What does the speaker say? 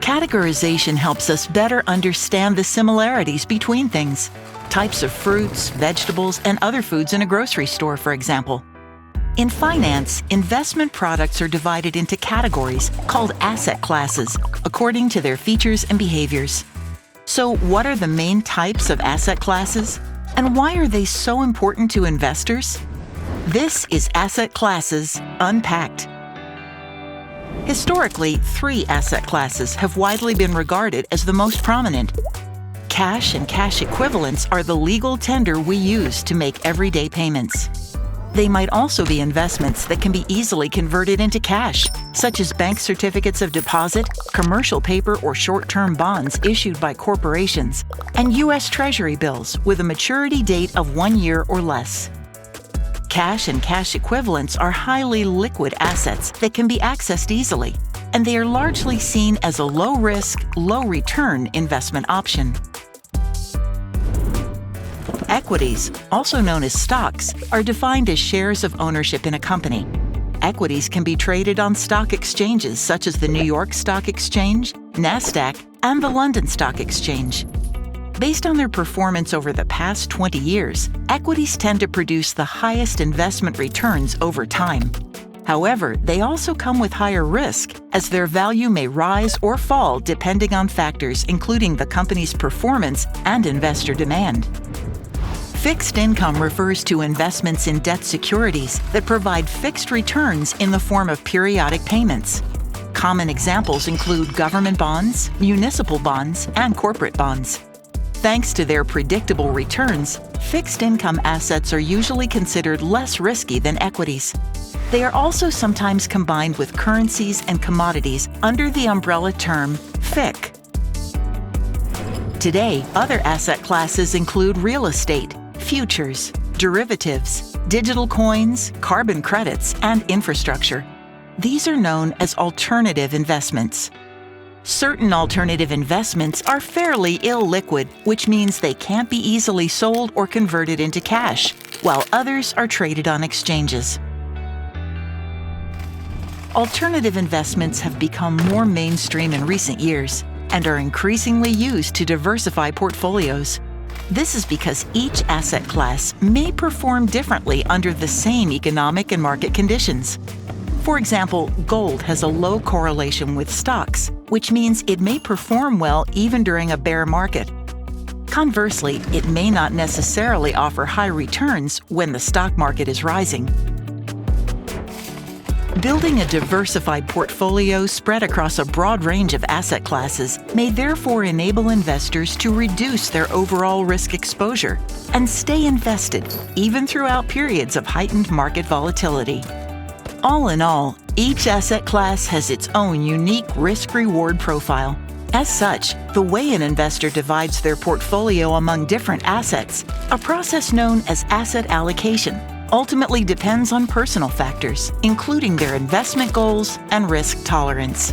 Categorization helps us better understand the similarities between things. Types of fruits, vegetables, and other foods in a grocery store, for example. In finance, investment products are divided into categories called asset classes, according to their features and behaviors. So, what are the main types of asset classes? And why are they so important to investors? This is Asset Classes Unpacked. Historically, 3 asset classes have widely been regarded as the most prominent. Cash and cash equivalents are the legal tender we use to make everyday payments. They might also be investments that can be easily converted into cash, such as bank certificates of deposit, commercial paper or short-term bonds issued by corporations, and U.S. Treasury bills with a maturity date of 1 year or less. Cash and cash equivalents are highly liquid assets that can be accessed easily, and they are largely seen as a low-risk, low-return investment option. Equities, also known as stocks, are defined as shares of ownership in a company. Equities can be traded on stock exchanges such as the New York Stock Exchange, NASDAQ, and the London Stock Exchange. Based on their performance over the past 20 years, equities tend to produce the highest investment returns over time. However, they also come with higher risk, as their value may rise or fall depending on factors including the company's performance and investor demand. Fixed income refers to investments in debt securities that provide fixed returns in the form of periodic payments. Common examples include government bonds, municipal bonds, and corporate bonds. Thanks to their predictable returns, fixed income assets are usually considered less risky than equities. They are also sometimes combined with currencies and commodities under the umbrella term FIC. Today, other asset classes include real estate, futures, derivatives, digital coins, carbon credits, and infrastructure. These are known as alternative investments. Certain alternative investments are fairly illiquid, which means they can't be easily sold or converted into cash, while others are traded on exchanges. Alternative investments have become more mainstream in recent years and are increasingly used to diversify portfolios. This is because each asset class may perform differently under the same economic and market conditions. For example, gold has a low correlation with stocks, which means it may perform well even during a bear market. Conversely, it may not necessarily offer high returns when the stock market is rising. Building a diversified portfolio spread across a broad range of asset classes may therefore enable investors to reduce their overall risk exposure and stay invested even throughout periods of heightened market volatility. All in all, each asset class has its own unique risk-reward profile. As such, the way an investor divides their portfolio among different assets, a process known as asset allocation, ultimately depends on personal factors, including their investment goals and risk tolerance.